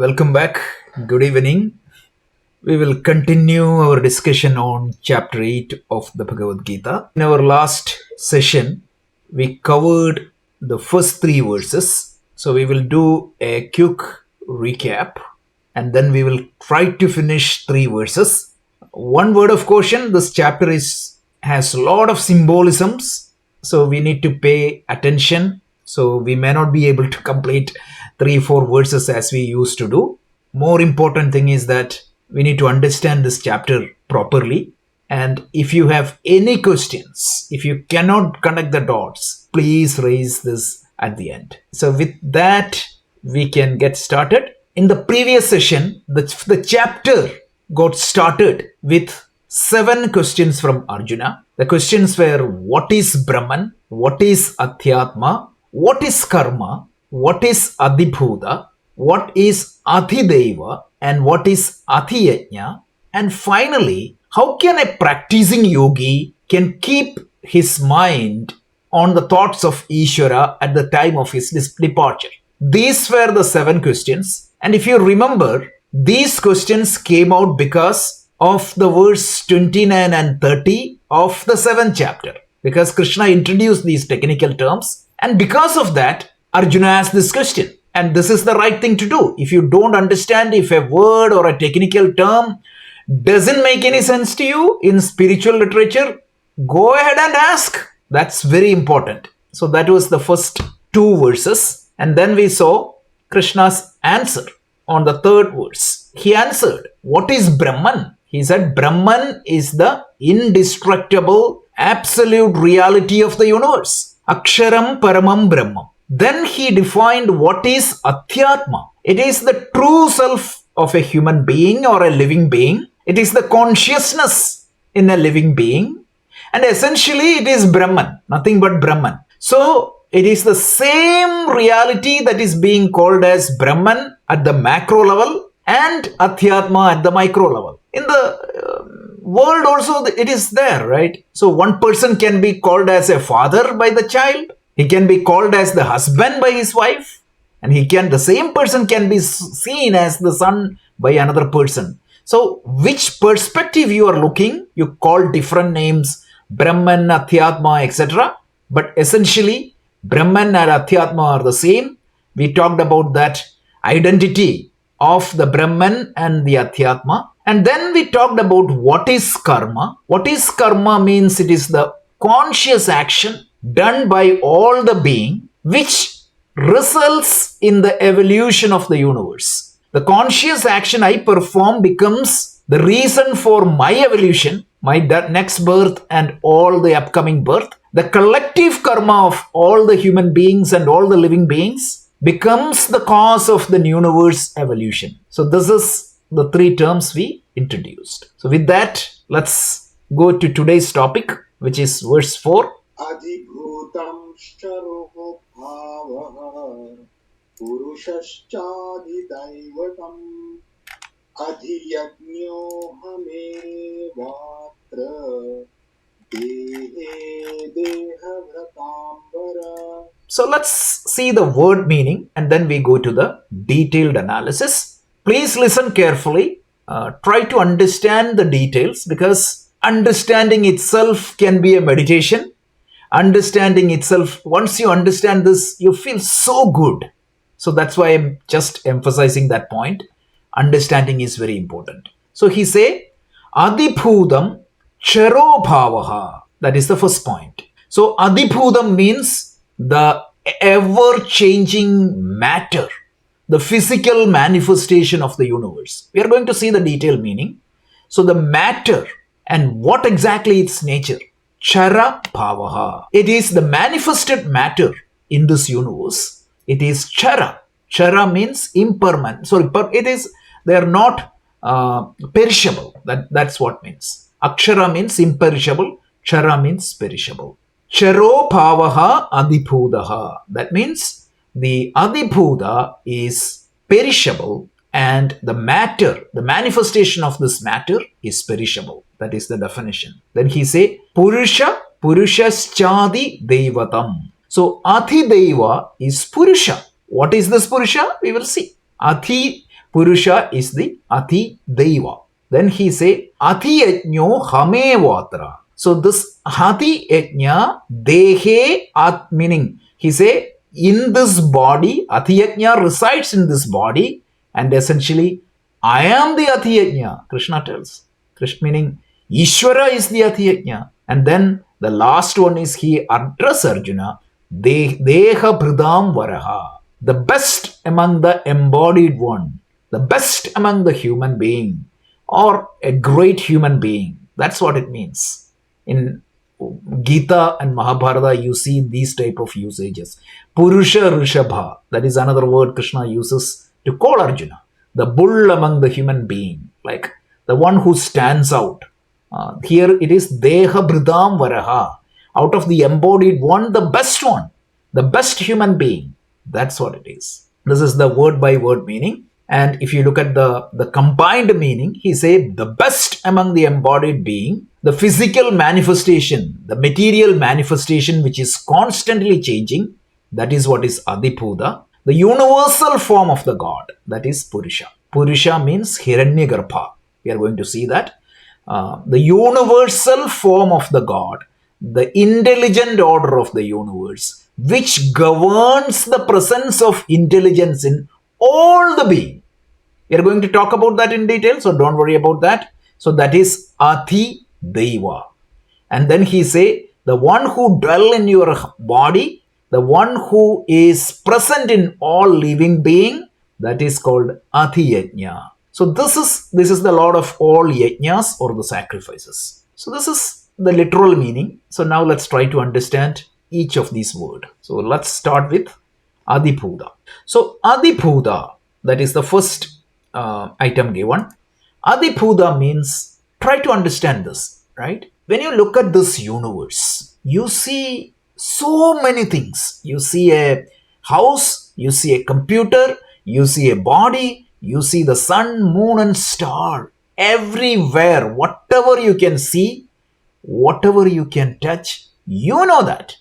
Welcome back. Good evening. We will continue our discussion on Chapter 8 of the Bhagavad Gita. In our last session, we covered the first three verses. So we will do a quick recap and then we will try to finish three verses. One word of caution, this chapter has a lot of symbolisms. So we need to pay attention. So we may not be able to complete 3-4 verses as we used to do. More important thing is that we need to understand this chapter properly. And if you have any questions, if you cannot connect the dots, please raise this at the end. So with that, we can get started. In the previous session, the chapter got started with 7 questions from Arjuna. The questions were: what is Brahman? What is Adhyatma? What is Karma? What is Adhibhuta? What is AdhiDaiva? And what is AdhiYagna? And finally, how can a practicing yogi can keep his mind on the thoughts of Ishvara at the time of his departure? These were the 7 questions. And if you remember, these questions came out because of the verse 29 and 30 of the 7th chapter. Because Krishna introduced these technical terms. And because of that, Arjuna asked this question. And this is the right thing to do. If you don't understand, if a word or a technical term doesn't make any sense to you in spiritual literature, go ahead and ask. That's very important. So that was the first 2 verses. And then we saw Krishna's answer on the 3rd verse. He answered, what is Brahman? He said, Brahman is the indestructible, absolute reality of the universe. Aksharam Paramam Brahma. Then he defined what is Adhyatma. It is the true self of a human being or a living being. It is the consciousness in a living being. And essentially it is Brahman, nothing but Brahman. So it is the same reality that is being called as Brahman at the macro level and Adhyatma at the micro level. In the world also it is there, right? So one person can be called as a father by the child. He can be called as the husband by his wife. And the same person can be seen as the son by another person. So which perspective you are looking, you call different names, Brahman, Adhyatma, etc. But essentially, Brahman and Adhyatma are the same. We talked about that identity of the Brahman and the Adhyatma. And then we talked about what is karma. What is karma means it is the conscious action done by all the being which results in the evolution of the universe. The conscious action I perform becomes the reason for my evolution, my next birth and all the upcoming birth. The collective karma of all the human beings and all the living beings becomes the cause of the universe evolution. So this is the 3 terms we introduced. So with that, let's go to today's topic, which is verse 4. Adhibhutam sharoho bhavaha purushascha-AdhiDaivatam AdhiYagno hamevatra dehe dehavratambara. So let's see the word meaning and then we go to the detailed analysis. Please listen carefully. Try to understand the details because understanding itself can be a meditation. Understanding itself, once you understand this, you feel so good. So that's why I'm just emphasizing that point. Understanding is very important. So he say, Adhibhutam charo bhavaha. That is the first point. So Adhibhutam means the ever-changing matter, the physical manifestation of the universe. We are going to see the detailed meaning. So the matter and what exactly its nature. Chara bhavaha. It is the manifested matter in this universe. It is chara. Chara means impermanent. Sorry, but they are not perishable. That's what means. Akshara means imperishable. Chara means perishable. Charo bhavaha adhibhudaha. That means the adhibhuta is perishable and the matter, the manifestation of this matter is perishable. That is the definition. Then he say, Purusha, Purushascha-AdhiDaivatam. So, AdhiDaiva is Purusha. What is this Purusha? We will see. Purusha is the AdhiDaiva. Then he say AdhiYagno Hamevatra. So this AdhiYagna Dehe meaning he say in this body, AdhiYagna resides in this body, and essentially I am the AdhiYagna, Krishna tells. Krishna meaning Ishvara is the AdhiYagna. And then the last one is he address Arjuna, Deha Bridam Varaha, the best among the embodied one, the best among the human being, or a great human being. That's what it means. In Gita and Mahabharata, you see these type of usages. Purusha Rishabha, that is another word Krishna uses to call Arjuna, the bull among the human being, like the one who stands out. Here it is Deha Bridam Varaha, out of the embodied one, the best human being. That's what it is. This is the word by word meaning. And if you look at the combined meaning, he said the best among the embodied being, the physical manifestation, the material manifestation which is constantly changing, that is what is Adhibhuta. The universal form of the God, that is Purusha. Purusha means Hiranyagarbha. We are going to see that. The universal form of the God, the intelligent order of the universe, which governs the presence of intelligence in all the being. We are going to talk about that in detail, so don't worry about that. So that is AdhiDaiva. And then he say, the one who dwell in your body, the one who is present in all living being, that is called AdhiYagna. So this is the Lord of all yajnas, or the sacrifices. So this is the literal meaning. So now let's try to understand each of these words. So let's start with Adhibhuta. So Adhibhuta, that is the first item given. Adhibhuta means, try to understand this, right? When you look at this universe, you see so many things. You see a house, you see a computer, you see a body, you see the sun, moon and star. Everywhere, whatever you can see, whatever you can touch, you know that.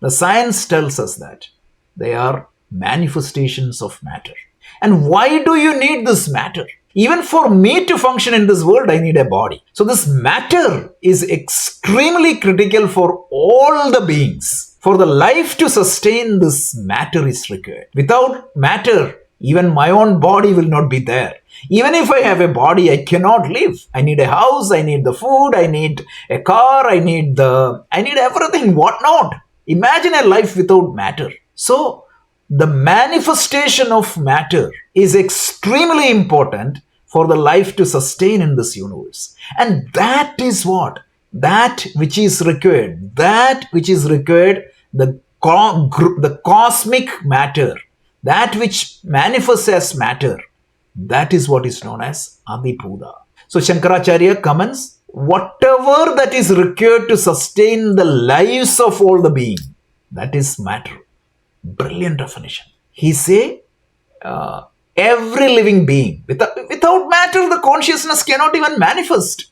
The science tells us that they are manifestations of matter. And why do you need this matter? Even for me to function in this world, I need a body. So this matter is extremely critical for all the beings. For the life to sustain, this matter is required. Without matter, even my own body will not be there. Even if I have a body, I cannot live. I need a house, I need the food, I need a car, I need everything, what not? Imagine a life without matter. So the manifestation of matter is extremely important for the life to sustain in this universe. And that is what? That which is required. That which is required, the cosmic matter, that which manifests as matter, that is what is known as Adhibhuta. So Shankaracharya comments, whatever that is required to sustain the lives of all the being, that is matter. Brilliant definition. He say, every living being, without matter, the consciousness cannot even manifest.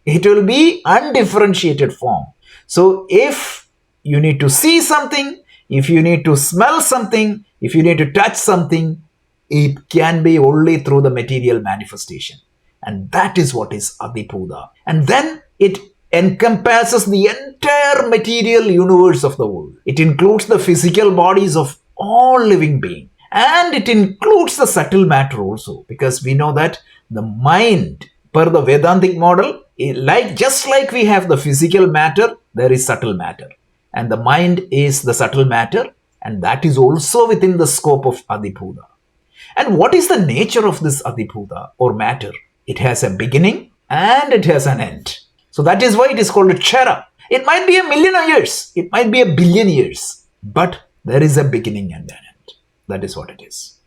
It will be undifferentiated form. So if you need to see something, if you need to smell something, if you need to touch something, it can be only through the material manifestation. And that is what is Adhibhuta. And then it encompasses the entire material universe of the world. It includes the physical bodies of all living beings. And it includes the subtle matter also. Because we know that the mind, per the Vedantic model, just like we have the physical matter, there is subtle matter. And the mind is the subtle matter. And that is also within the scope of Adhibhuta. And what is the nature of this Adhibhuta or matter? It has a beginning and it has an end. So that is why it is called a Chara. It might be 1,000,000 years. It might be 1,000,000,000 years. But there is a beginning and an end. That is what it is.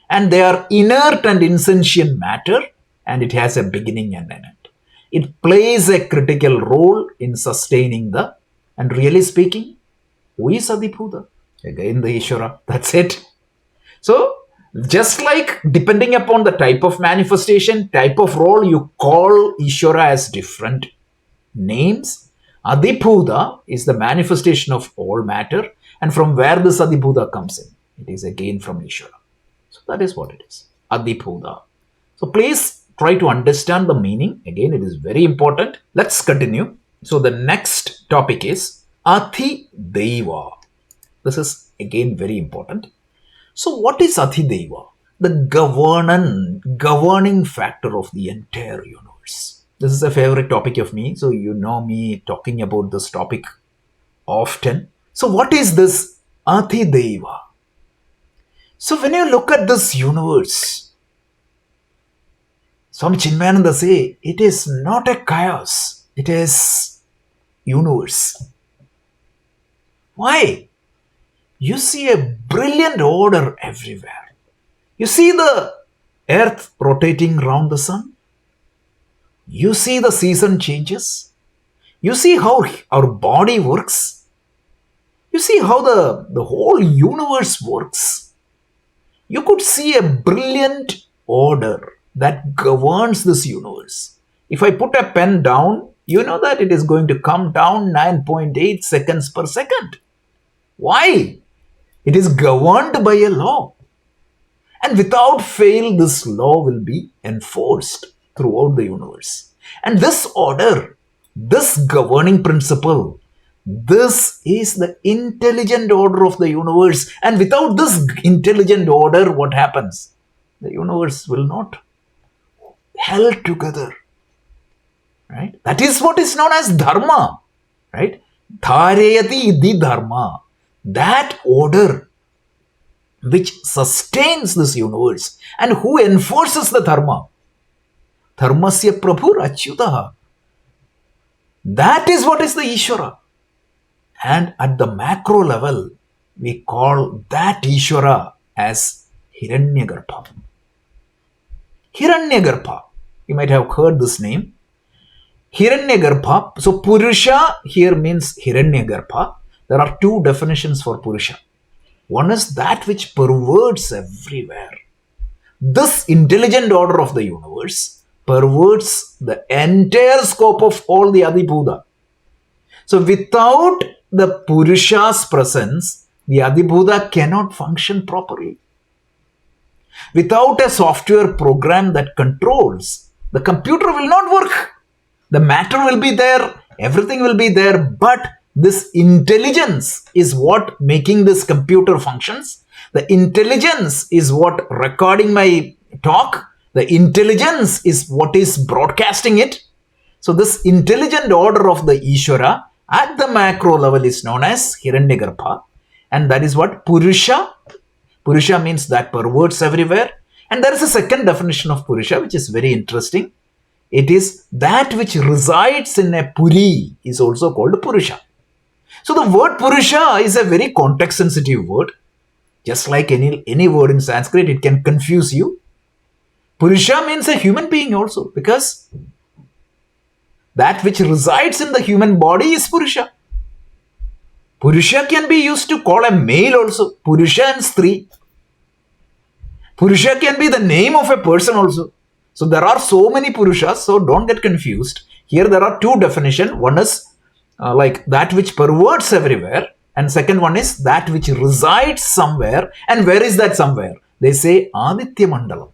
And they are inert and insentient matter, and it has a beginning and an end. It plays a critical role in sustaining the, and really speaking, who is Adhibhuta? Again the Ishvara. That's it. So just like depending upon the type of manifestation, type of role, you call Ishvara as different names. Adhibhuta is the manifestation of all matter, and from where this Adhibhuta comes in, it is again from Ishvara. So that is what it is. Adhibhuta. So please try to understand the meaning. Again, it is very important. Let's continue. So the next topic is AdhiDaiva. This is again very important. So what is AdhiDaiva? The governing factor of the entire universe. This is a favorite topic of me. So you know me talking about this topic often. So what is this AdhiDaiva? So when you look at this universe, Swami Chinmayananda say, it is not a chaos, it is universe. Why? You see a brilliant order everywhere. You see the earth rotating around the sun. You see the season changes. You see how our body works. You see how the whole universe works. You could see a brilliant order that governs this universe. If I put a pen down, you know that it is going to come down 9.8 seconds per second. Why? It is governed by a law. And without fail, this law will be enforced throughout the universe. And this order, this governing principle, this is the intelligent order of the universe. And without this intelligent order, what happens? The universe will not held together. Right? That is what is known as dharma. Right? Dharayati iti dharma. That order which sustains this universe. And who enforces the dharma? Dharmasya prabhur achyutaha. That is what is the Ishvara. And at the macro level, we call that Ishvara as Hiranyagarbha. Hiranyagarbha. You might have heard this name. Hiranyagarbha. So Purusha here means Hiranyagarbha. There are two definitions for Purusha. One is that which pervades everywhere. This intelligent order of the universe pervades the entire scope of all the Adhibhuta. So without the Purusha's presence, the Adhibhuta cannot function properly. Without a software program that controls, the computer will not work. The matter will be there, everything will be there, but this intelligence is what making this computer functions. The intelligence is what recording my talk. The intelligence is what is broadcasting it. So this intelligent order of the Ishvara at the macro level is known as Hiranyagarbha. And that is what Purusha. Purusha means that perverts everywhere. And there is a second definition of Purusha which is very interesting. It is that which resides in a Puri is also called Purusha. So the word Purusha is a very context sensitive word. Just like any word in Sanskrit, it can confuse you. Purusha means a human being also, because that which resides in the human body is Purusha. Purusha can be used to call a male also. Purusha and Stri. Purusha can be the name of a person also. So there are so many Purushas, so don't get confused. Here there are two definitions. One is like that which perverts everywhere, and second one is that which resides somewhere. And where is that somewhere? They say Aditya Mandalam.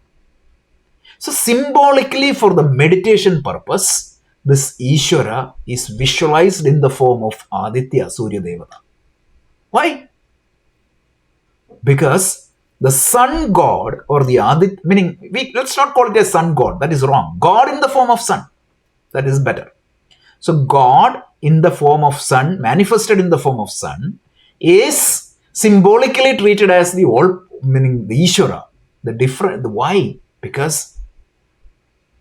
So symbolically, for the meditation purpose, this Ishvara is visualized in the form of Aditya, Surya Devata. Why? Because the sun god or the Aditya, meaning let's not call it a sun god, that is wrong. God in the form of sun, that is better. So God in the form of sun, manifested in the form of sun, is symbolically treated as the all, meaning the Ishvara. Why? Because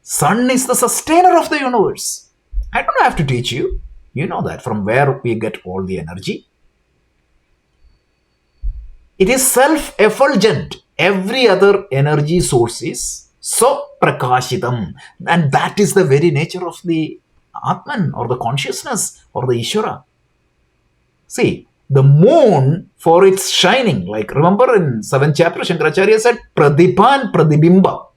sun is the sustainer of the universe. I don't have to teach you. You know that from where we get all the energy. It is self-effulgent. Every other energy source is so prakashitam. And that is the very nature of the Atman or the consciousness or the Ishvara. See, the moon for its shining, like remember in 7th chapter, Shankaracharya said Pradhipa and Pradhibimba.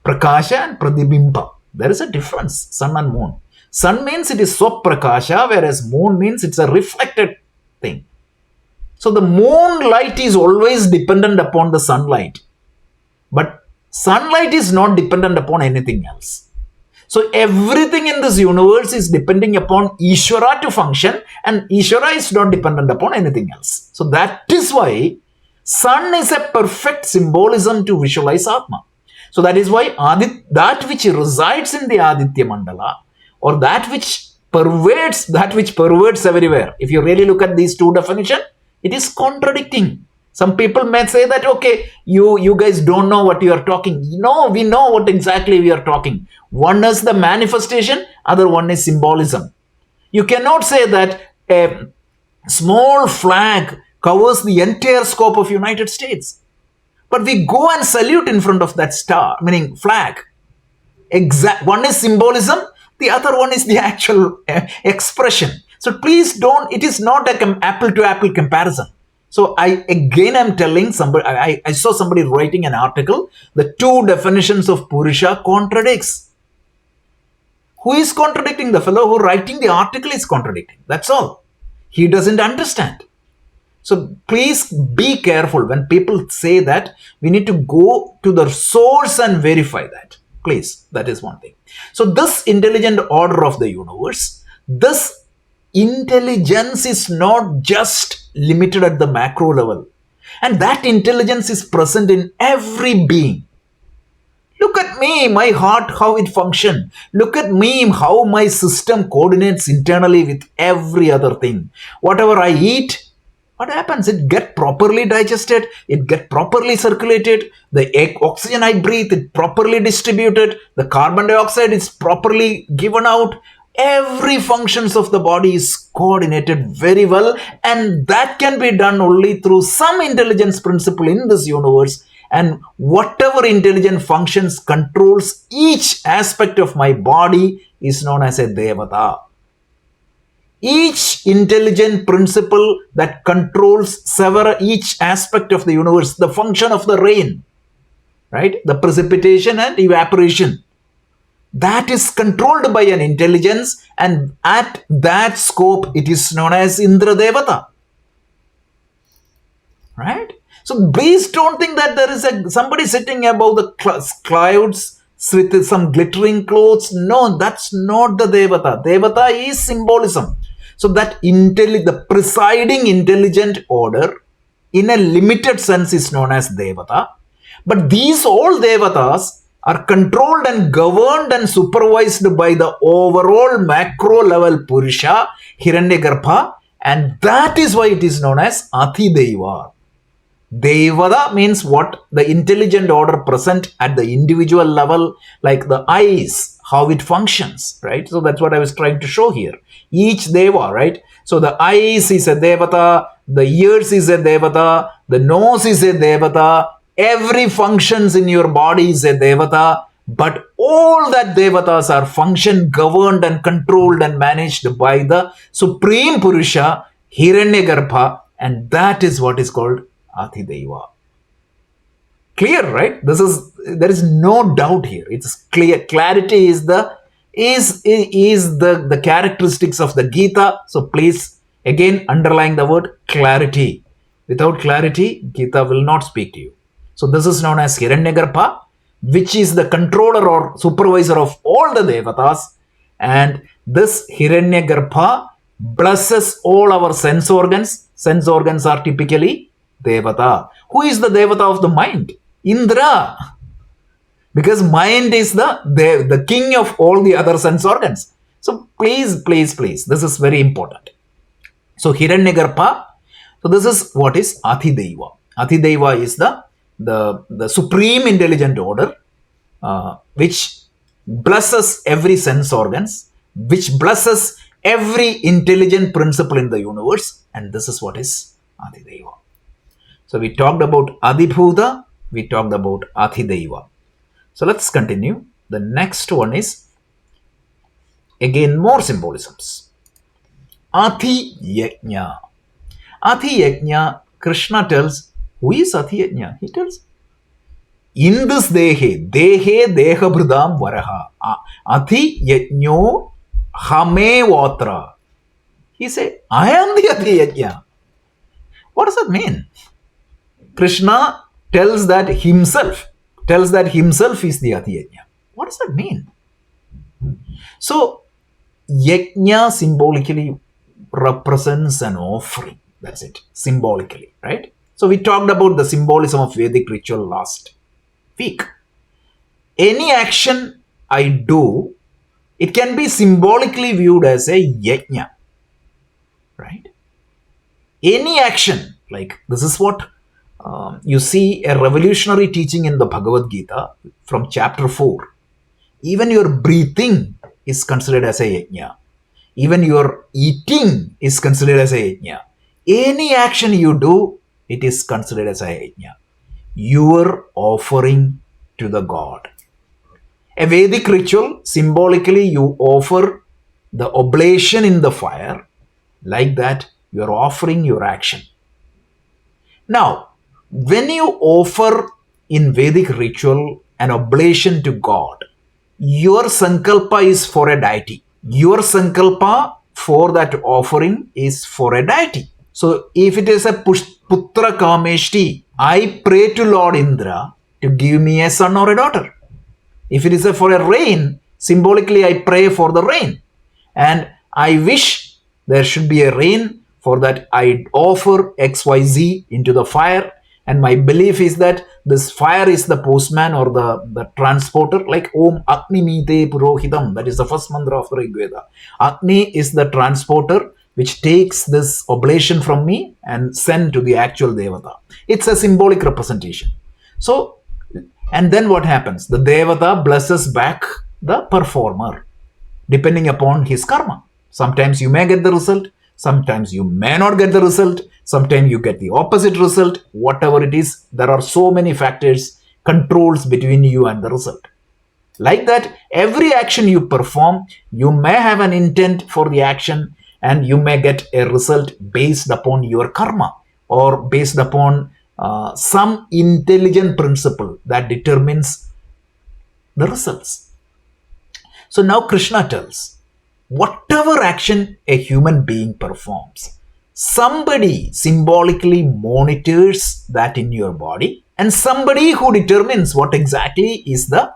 Prakasha and Pradhibimba. There is a difference, sun and moon. Sun means it is Swaprakasha, whereas moon means it's a reflected thing. So the moonlight is always dependent upon the sunlight. But Sunlight is not dependent upon anything else. So everything in this universe is depending upon Ishvara to function, and Ishvara is not dependent upon anything else. So that is why sun is a perfect symbolism to visualize Atma. So that is why that which resides in the Aditya Mandala, or that which pervades everywhere. If you really look at these two definitions, it is contradicting. Some people may say that, okay, you guys don't know what you are talking. No, we know what exactly we are talking. One is the manifestation, other one is symbolism. You cannot say that a small flag covers the entire scope of United States. But we go and salute in front of that star, meaning flag. One is symbolism, the other one is the actual expression. So please don't, it is not an apple to apple comparison. So I'm telling somebody, I saw somebody writing an article, the two definitions of Purusha contradicts. Who is contradicting? The fellow who writing the article is contradicting. That's all. He doesn't understand. So please be careful when people say that. We need to go to the source and verify that. Please, that is one thing. So this intelligent order of the universe, this intelligence is not just limited at the macro level. And that intelligence is present in every being. Look at me, my heart, how it functions. Look at me, how my system coordinates internally with every other thing. Whatever I eat, what happens? It gets properly digested, it gets properly circulated, the oxygen I breathe is properly distributed, the carbon dioxide is properly given out. Every functions of the body is coordinated very well, and that can be done only through some intelligence principle in this universe. And whatever intelligent functions controls each aspect of my body is known as a Devata. Each intelligent principle that controls each aspect of the universe, the function of the rain, right? The precipitation and evaporation, that is controlled by an intelligence, and at that scope, it is known as Indra Devata. Right? So please don't think that there is somebody sitting above the clouds with some glittering clothes. No, that's not the Devata. Devata is symbolism. So that the presiding intelligent order in a limited sense is known as Devata. But these all Devatas are controlled and governed and supervised by the overall macro level Purusha, Hiranyagarbha, and that is why it is known as AdhiDaiva. Devata means what? The intelligent order present at the individual level, like the eyes, how it functions, right? So that's what I was trying to show here. Each Deva, right? So the eyes is a Devata, the ears is a Devata, the nose is a Devata, every functions in your body is a Devata, but all that Devatas are function governed and controlled and managed by the Supreme Purusha, Hiranyagarbha, and that is what is called AdhiDaiva. Clear, right? There is no doubt here. It's clear. Clarity is the characteristics of the Gita. So please again underline the word clarity. Without clarity, Gita will not speak to you. So this is known as Hiranyagarbha, which is the controller or supervisor of all the Devatas. And this Hiranyagarbha blesses all our sense organs. Sense organs are typically Devata. Who is the Devata of the mind? Indra. Because mind is the king of all the other sense organs. So please, this is very important. So Hiranyagarbha. So this is what is AdhiDaiva. AdhiDaiva is the supreme intelligent order, which blesses every sense organs, which blesses every intelligent principle in the universe, and this is what is AdhiDaiva. So we talked about Adhibhuta, we talked about AdhiDaiva. So let's continue. The next one is again more symbolisms. AdhiYagna. AdhiYagna, Krishna tells, who is AdhiYagna? He tells, in this dehe dehabhridam varaha, AdhiYagno hame vatra. He said, I am the AdhiYagna. What does that mean? Krishna tells that himself. tells that himself is the AdhiYagna. What does that mean? So, yajna symbolically represents an offering. That's it, symbolically, right? So, we talked about the symbolism of Vedic ritual last week. Any action I do, it can be symbolically viewed as a yajna, right? Any action, like this is what you see a revolutionary teaching in the Bhagavad Gita from chapter 4. Even your breathing is considered as a yajna. Even your eating is considered as a yajna. Any action you do, it is considered as a yajna. Your offering to the God. A Vedic ritual, symbolically you offer the oblation in the fire. Like that, you are offering your action. Now, when you offer in Vedic ritual an oblation to God, your sankalpa is for a deity. Your sankalpa for that offering is for a deity. So, if it is a putra kameshti, I pray to Lord Indra to give me a son or a daughter. If it is for a rain, symbolically I pray for the rain. And I wish there should be a rain. For that I offer XYZ into the fire, and my belief is that this fire is the postman or the transporter, like Om Agni Mite Purohitam, that is the first mantra of the Rig Veda. Agni is the transporter which takes this oblation from me and send to the actual Devata. It's a symbolic representation. So, and then what happens? The Devata blesses back the performer depending upon his karma. Sometimes you may get the result. Sometimes you may not get the result. Sometimes you get the opposite result. Whatever it is, there are so many factors, controls between you and the result. Like that, every action you perform, you may have an intent for the action and you may get a result based upon your karma or based upon some intelligent principle that determines the results. So now Krishna tells, whatever action a human being performs, somebody symbolically monitors that in your body, and somebody who determines what exactly is the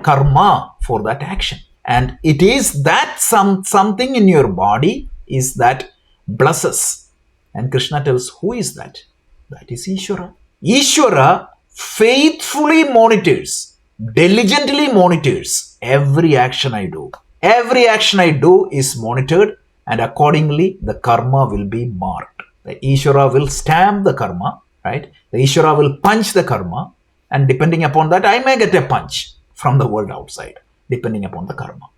karma for that action. And it is that something in your body is that blesses. And Krishna tells, who is that? That is Ishvara. Ishvara faithfully monitors, diligently monitors every action I do. Every action I do is monitored, and accordingly the karma will be marked. The Ishvara will stamp the karma, right? The Ishvara will punch the karma, and depending upon that, I may get a punch from the world outside, depending upon the karma.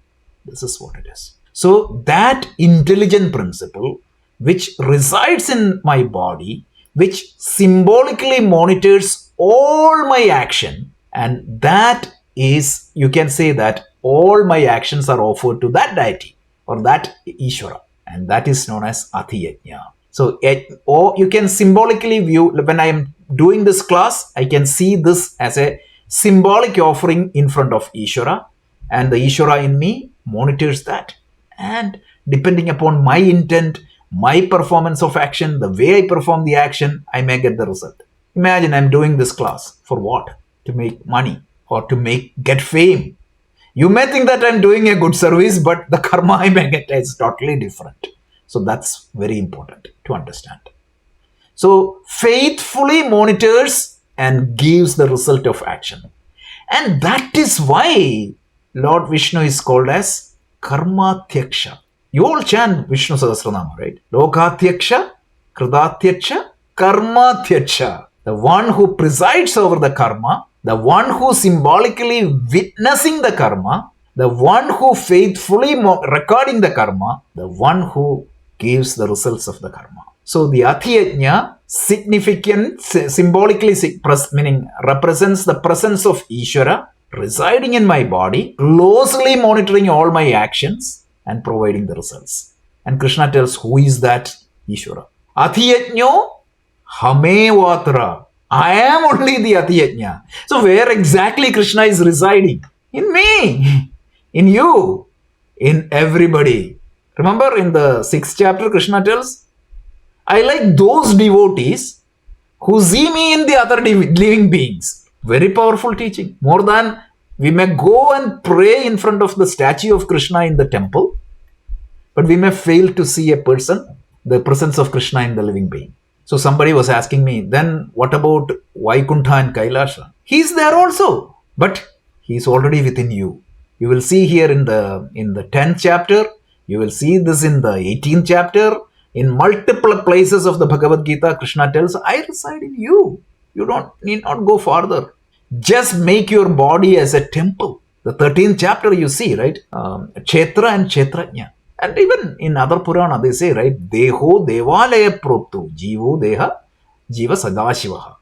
This is what it is. So that intelligent principle which resides in my body, which symbolically monitors all my action, and that is, you can say that all my actions are offered to that deity or that Ishvara, and that is known as AdhiYagna. So, or you can symbolically view, when I am doing this class, I can see this as a symbolic offering in front of Ishvara, and the Ishvara in me monitors that. And depending upon my intent, my performance of action, the way I perform the action, I may get the result. Imagine I'm doing this class for what? To make money or to get fame. You may think that I'm doing a good service, but the karma I may get is totally different. So that's very important to understand. So faithfully monitors and gives the result of action. And that is why Lord Vishnu is called as Karmatyaksha. You all chant Vishnu Sahasranama, right? Lokatyaksha, Kritatyaksha, Karmatyaksha. The one who presides over the karma, the one who symbolically witnessing the karma, the one who faithfully recording the karma, the one who gives the results of the karma. So the AdhiYagna symbolically meaning represents the presence of Ishvara residing in my body, closely monitoring all my actions and providing the results. And Krishna tells, who is that Ishvara? AdhiYagno Hamevatra. I am only the AdhiYagna. So where exactly Krishna is residing? In me, in you, in everybody. Remember in the 6th chapter, Krishna tells, I like those devotees who see me in the other living beings. Very powerful teaching. More than we may go and pray in front of the statue of Krishna in the temple, but we may fail to see a person, the presence of Krishna in the living being. So somebody was asking me, then what about Vaikuntha and Kailasha? He's there also, but he's already within you. You will see here in the 10th chapter, you will see this in the 18th chapter. In multiple places of the Bhagavad Gita, Krishna tells, I reside in you. You don't need not go farther. Just make your body as a temple. The 13th chapter you see, right? Kshetra and Kshetrajna. And even in other Purana, they say, right? Deho devalaya propto, jivo deha, jiva sadashivaha.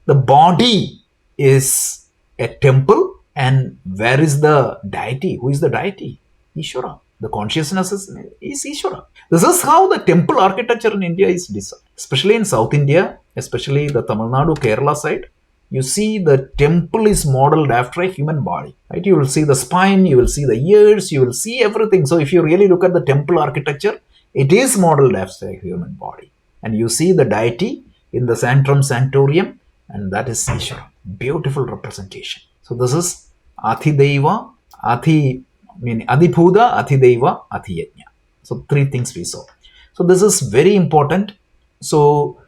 The body is a temple, and where is the deity? Who is the deity? Ishvara. The consciousness is Ishvara. This is how the temple architecture in India is designed. Especially in South India, especially the Tamil Nadu, Kerala side, you see the temple is modeled after a human body. Right? You will see the spine, you will see the ears, you will see everything. So if you really look at the temple architecture, it is modeled after a human body. And you see the deity in the Sanctum Sanctorium, and that is Ishvara. Beautiful representation. So this is AdhiDaiva, Adhibhuta, AdhiDaiva, AdiYagna. So three things we saw. So this is very important. So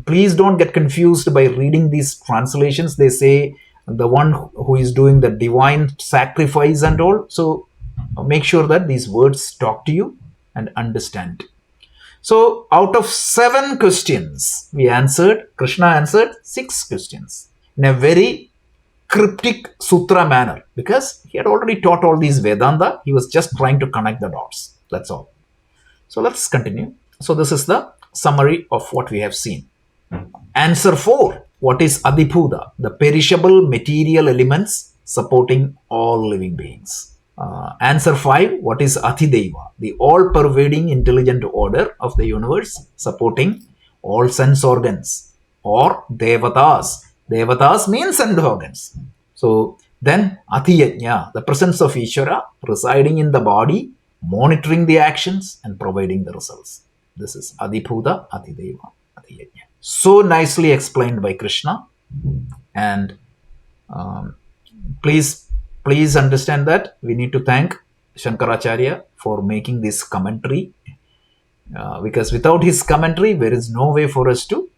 please don't get confused by reading these translations. They say the one who is doing the divine sacrifice and all. So make sure that these words talk to you and understand. So out of 7 questions we answered, Krishna answered 6 questions in a very cryptic sutra manner, because he had already taught all these Vedanta. He was just trying to connect the dots. That's all. So let's continue. So this is the summary of what we have seen. Answer 4. What is Adhibhuta? The perishable material elements supporting all living beings. Answer 5. What is AdhiDaiva? The all-pervading intelligent order of the universe supporting all sense organs, or Devatas. Devatas means sense organs. So then AdiYagna, the presence of Ishvara residing in the body, monitoring the actions and providing the results. This is Adhibhuta, AdhiDaiva, AdiYagna. So nicely explained by Krishna. And please understand that we need to thank Shankaracharya for making this commentary, because without his commentary there is no way for us to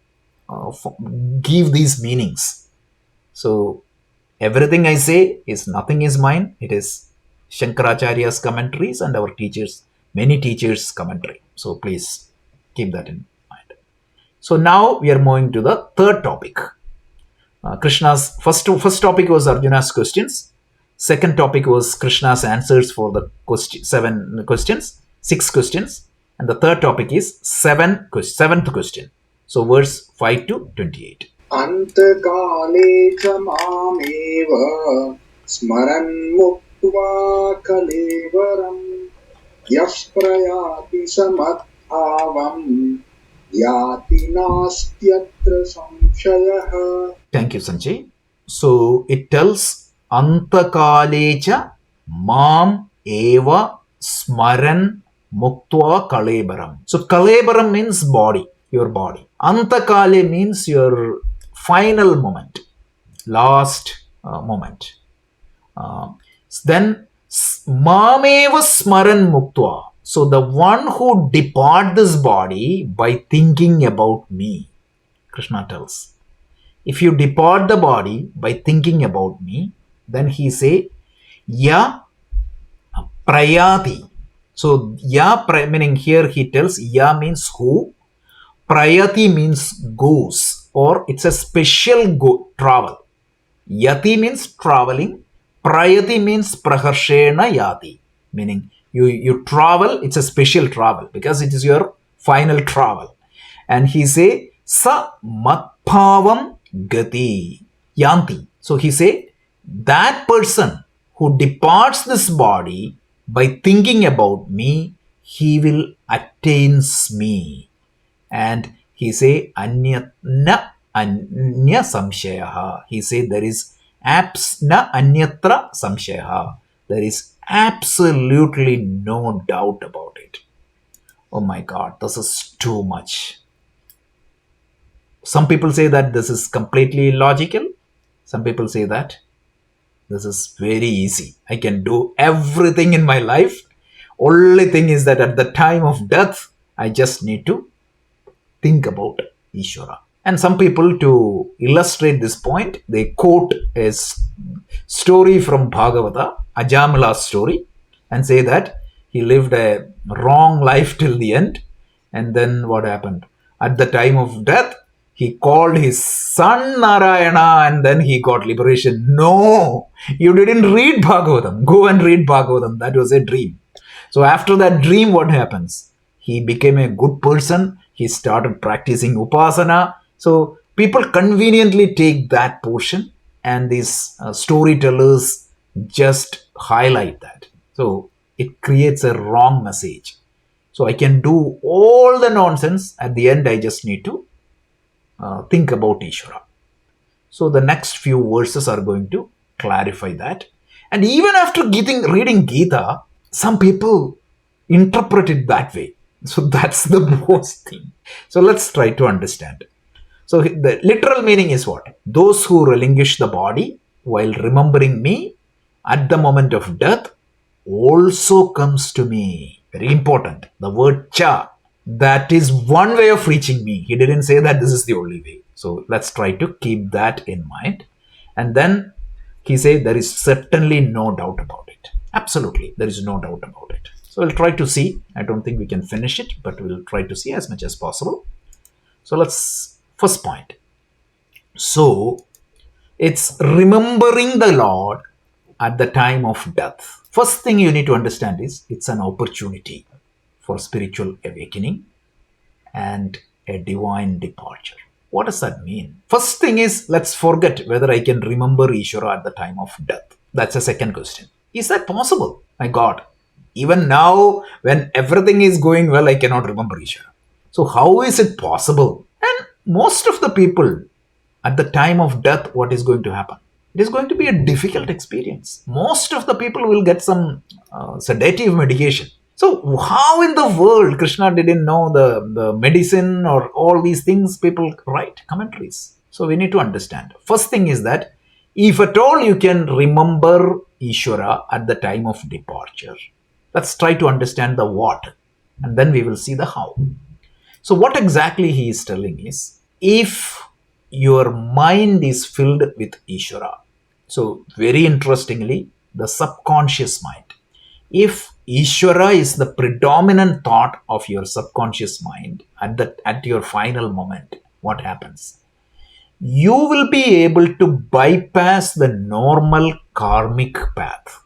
give these meanings. So everything I say is nothing is mine. It is Shankaracharya's commentaries and our teachers, many teachers' commentary. So please keep that in mind. So now we are moving to the third topic. Krishna's first topic was Arjuna's questions. Second topic was Krishna's answers for the 6 questions. And the third topic is 7th question. So verse 5 to 28. Antakale cha mameva smaran muktva kalevaram yasprayati samadhavam yati nastyatra samshayah. Thank you, Sanjay. So it tells Antakalecha Mam Eva Smaran Muktva Kalebaram. So Kalebaram means body, your body. Antakale means your final moment, last moment. Then Mameva Smaran Muktva. So the one who depart this body by thinking about me, Krishna tells. If you depart the body by thinking about me, then he say, Ya Prayati. So Ya meaning here he tells Ya means who, Prayati means goes, or it's a special travel. Yati means traveling, Prayati means Praharshena Yati, meaning you travel, it's a special travel because it is your final travel. And he say, Sa Matpavam Gati Yanti. So he say, that person who departs this body by thinking about me, he will attains me. And he say, Anya samshayaha. He say there is na anyatra samshayaha. There is absolutely no doubt about it. Oh my God, this is too much. Some people say that this is completely illogical. Some people say that this is very easy. I can do everything in my life. Only thing is that at the time of death, I just need to think about Ishvara. And some people, to illustrate this point, they quote a story from Bhagavata, Ajamala's story, and say that he lived a wrong life till the end. And then what happened? At the time of death, he called his son Narayana and then he got liberation. No, you didn't read Bhagavatam. Go and read Bhagavatam. That was a dream. So after that dream, what happens? He became a good person. He started practicing Upasana. So people conveniently take that portion and these storytellers just highlight that. So it creates a wrong message. So I can do all the nonsense. At the end, I just need to think about Ishvara. So the next few verses are going to clarify that. And even after reading Gita, some people interpret it that way. So that's the most thing. So let's try to understand. So the literal meaning is what? Those who relinquish the body while remembering me at the moment of death also comes to me. Very important. The word cha. That is one way of reaching me. He didn't say that this is the only way. So let's try to keep that in mind. And then he said there is certainly no doubt about it. Absolutely, there is no doubt about it. So we'll try to see. I don't think we can finish it, but we'll try to see as much as possible. So first point. So it's remembering the Lord at the time of death. First thing you need to understand is it's an opportunity for spiritual awakening and a divine departure. What does that mean? First thing is, let's forget whether I can remember Ishvara at the time of death. That's a second question. Is that possible? My God, even now when everything is going well, I cannot remember Ishvara. So how is it possible? And most of the people at the time of death, what is going to happen? It is going to be a difficult experience. Most of the people will get some sedative medication. So how in the world Krishna didn't know the medicine or all these things? People write commentaries. So we need to understand. First thing is that if at all you can remember Ishvara at the time of departure, let's try to understand the what and then we will see the how. So what exactly he is telling is, if your mind is filled with Ishvara, so very interestingly, the subconscious mind, if Ishvara is the predominant thought of your subconscious mind at your final moment, what happens? You will be able to bypass the normal karmic path.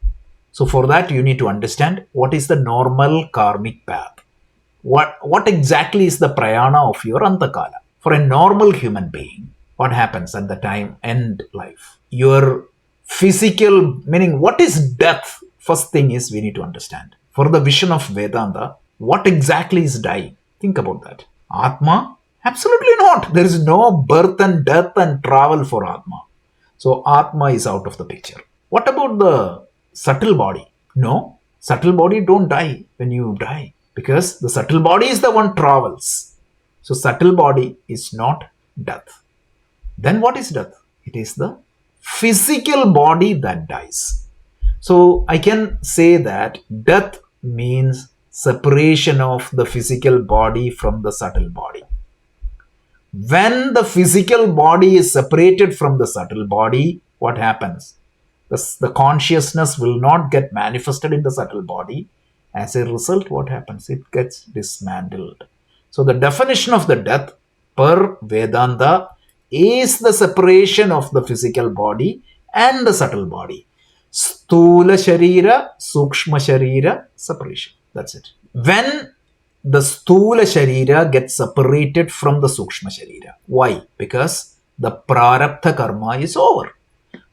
So for that, you need to understand what is the normal karmic path. What exactly is the prayana of your antakala? For a normal human being, what happens at the time end life? Your physical, meaning what is death? First thing is we need to understand. For the vision of Vedanta, what exactly is dying? Think about that. Atma? Absolutely not. There is no birth and death and travel for Atma. So Atma is out of the picture. What about the subtle body? No, subtle body don't die when you die, because the subtle body is the one travels. So subtle body is not death. Then what is death? It is the physical body that dies. So I can say that death means separation of the physical body from the subtle body. When the physical body is separated from the subtle body, what happens? The consciousness will not get manifested in the subtle body. As a result, what happens? It gets dismantled. So the definition of the death per Vedanta is the separation of the physical body and the subtle body. Stula Sharira, Sukshma Sharira, separation. That's it. When the Stula Sharira gets separated from the Sukshma Sharira. Why? Because the Prarabdha Karma is over.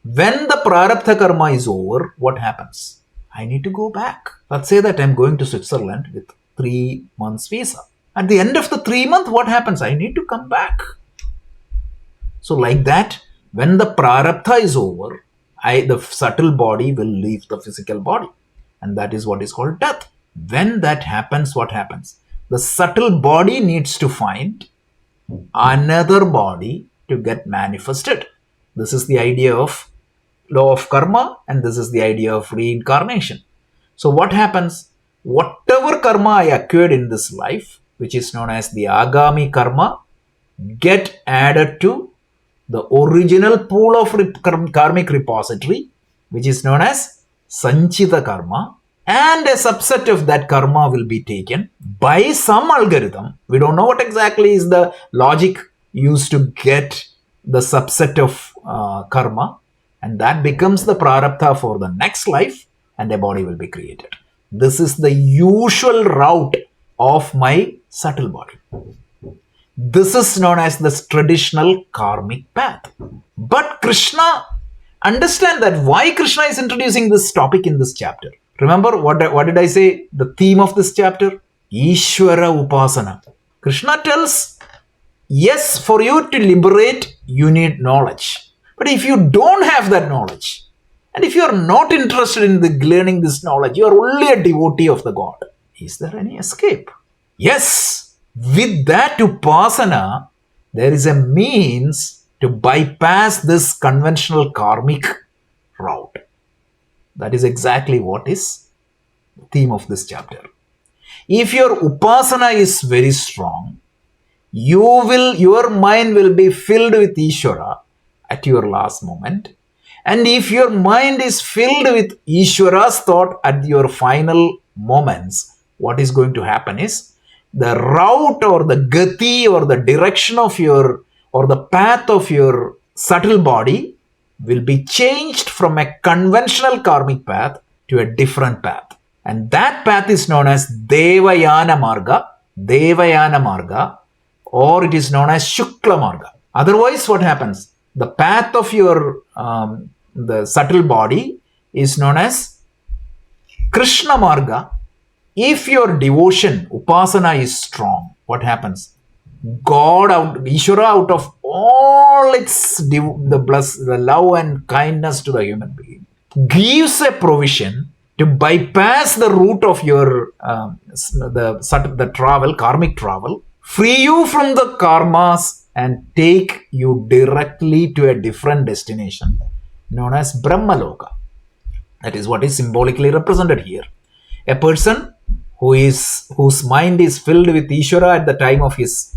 When the Prarabdha Karma is over, what happens? I need to go back. Let's say that I'm going to Switzerland with 3 months visa. At the end of the 3 months, what happens? I need to come back. So like that, when the Prarabdha is over, the subtle body will leave the physical body. And that is what is called death. When that happens, what happens? The subtle body needs to find another body to get manifested. This is the idea of law of karma, and this is the idea of reincarnation. So what happens? Whatever karma I acquired in this life, which is known as the agami karma, get added to the original pool of karmic repository, which is known as sanchita karma, and a subset of that karma will be taken by some algorithm. We don't know what exactly is the logic used to get the subset of karma, and that becomes the prarabdha for the next life, and a body will be created. This is the usual route of my subtle body. This is known as the traditional karmic path. But Krishna, understand that why Krishna is introducing this topic in this chapter. Remember what did I say? The theme of this chapter? Ishvara Upasana. Krishna tells, yes, for you to liberate, you need knowledge. But if you don't have that knowledge, and if you are not interested in learning this knowledge, you are only a devotee of the God. Is there any escape? Yes, with that Upasana, there is a means to bypass this conventional karmic route. That is exactly what is the theme of this chapter. If your Upasana is very strong, your mind will be filled with Ishvara at your last moment. And if your mind is filled with Ishvara's thought at your final moments, what is going to happen is the route or the gati or the direction of your or the path of your subtle body will be changed from a conventional karmic path to a different path. And that path is known as Devayana Marga, or it is known as Shukla Marga. Otherwise, what happens? The path of your the subtle body is known as Krishna Marga. If your devotion, Upasana, is strong, what happens? God, Ishvara, out of all its the love and kindness to the human being, gives a provision to bypass the route of your the travel, karmic travel, free you from the karmas, and take you directly to a different destination known as Brahmaloka. That is what is symbolically represented here. A person whose mind is filled with Ishvara at the time of his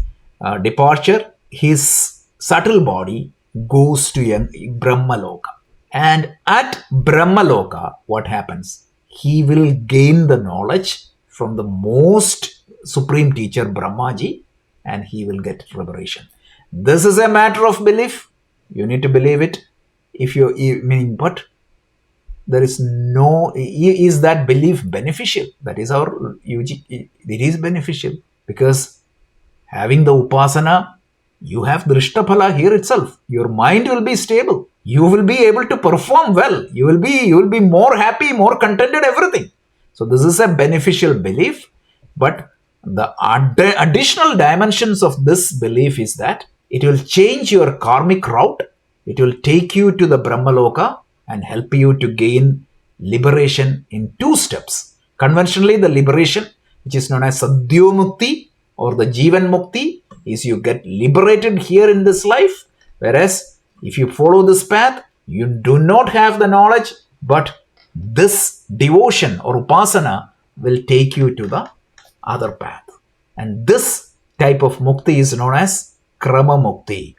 departure, his subtle body goes to a Brahmaloka. And at Brahmaloka, what happens? He will gain the knowledge from the most supreme teacher, Brahmaji, and he will get liberation. This is a matter of belief. You need to believe it. But there is no, is that belief beneficial? That is our it is beneficial, because having the Upasana, you have Drishtaphala here itself. Your mind will be stable. You will be able to perform well. You will be more happy, more contented, everything. So this is a beneficial belief. But the additional dimensions of this belief is that it will change your karmic route. It will take you to the Brahmaloka and help you to gain liberation in 2 steps. Conventionally, the liberation, which is known as Sadhyo Mukti or the Jivan Mukti, is you get liberated here in this life. Whereas if you follow this path, you do not have the knowledge, but this devotion or Upasana will take you to the other path. And this type of Mukti is known as Krama Mukti.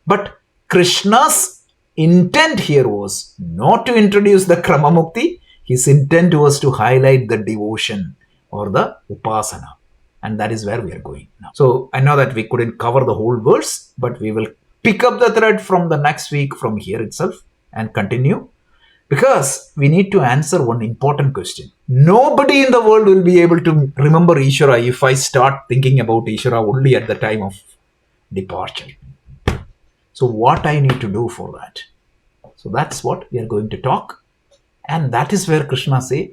But Krishna's intent here was not to introduce the Krama Mukti. His intent was to highlight the devotion or the Upasana. And that is where we are going now. So I know that we couldn't cover the whole verse, but we will pick up the thread from the next week from here itself and continue, because we need to answer one important question. Nobody in the world will be able to remember Ishvara if I start thinking about Ishvara only at the time of departure. So what I need to do for that? So that's what we are going to talk. And that is where Krishna say,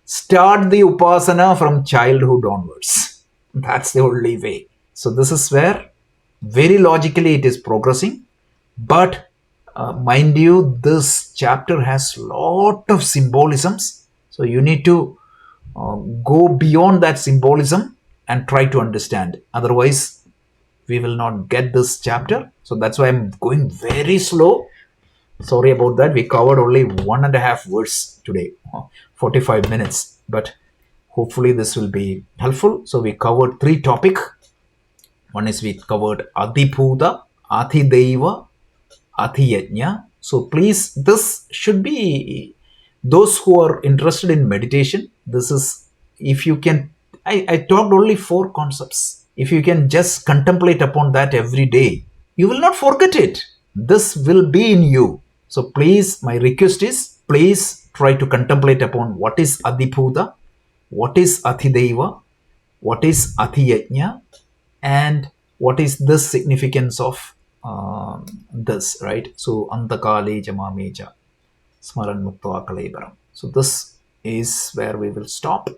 start the Upasana from childhood onwards. That's the only way. So this is where very logically it is progressing. But mind you, this chapter has lot of symbolisms. So you need to go beyond that symbolism and try to understand. Otherwise, we will not get this chapter. So that's why I'm going very slow Sorry about that. We covered only 1.5 verse today, 45 minutes. But hopefully this will be helpful. So we covered three topics. One is we covered Adhibhuta, AdhiDaiva, AdhiYagna. So please, this should be those who are interested in meditation. This is, if you can, I talked only four concepts. If you can just contemplate upon that every day, you will not forget it. This will be in you. So please, my request is, please try to contemplate upon what is Adhibhuta, what is AdhiDaiva, what is AdhiYagna, and what is the significance of this, right? So antakale jamameja smaran muktva kalebaram. So this is where we will stop.